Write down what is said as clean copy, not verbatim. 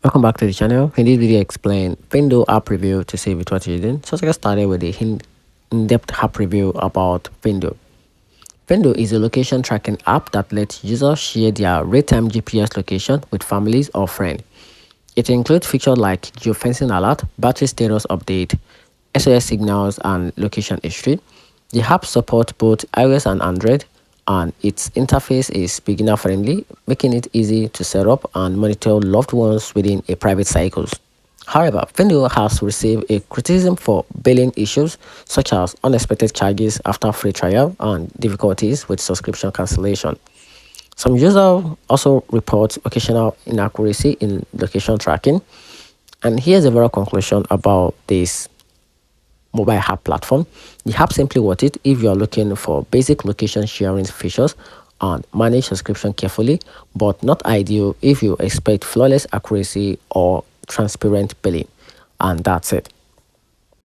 Welcome back to the channel. In this video, I explain FINDO app review to see with what you're doing. So let's get started with the in-depth app review about FINDO. FINDO is a location tracking app that lets users share their real-time GPS location with families or friends. It includes features like geofencing alert, battery status update, SOS signals, and location history. The app supports both iOS and Android, and its interface is beginner friendly, making it easy to set up and monitor loved ones within a private cycles. However, FINDO has received a criticism for billing issues such as unexpected charges after free trial and difficulties with subscription cancellation. Some users also report occasional inaccuracy in location tracking. And here's a overall conclusion about this mobile app platform. The app simply worth it if you are looking for basic location sharing features and manage subscription carefully, but not ideal if you expect flawless accuracy or transparent billing. And that's it.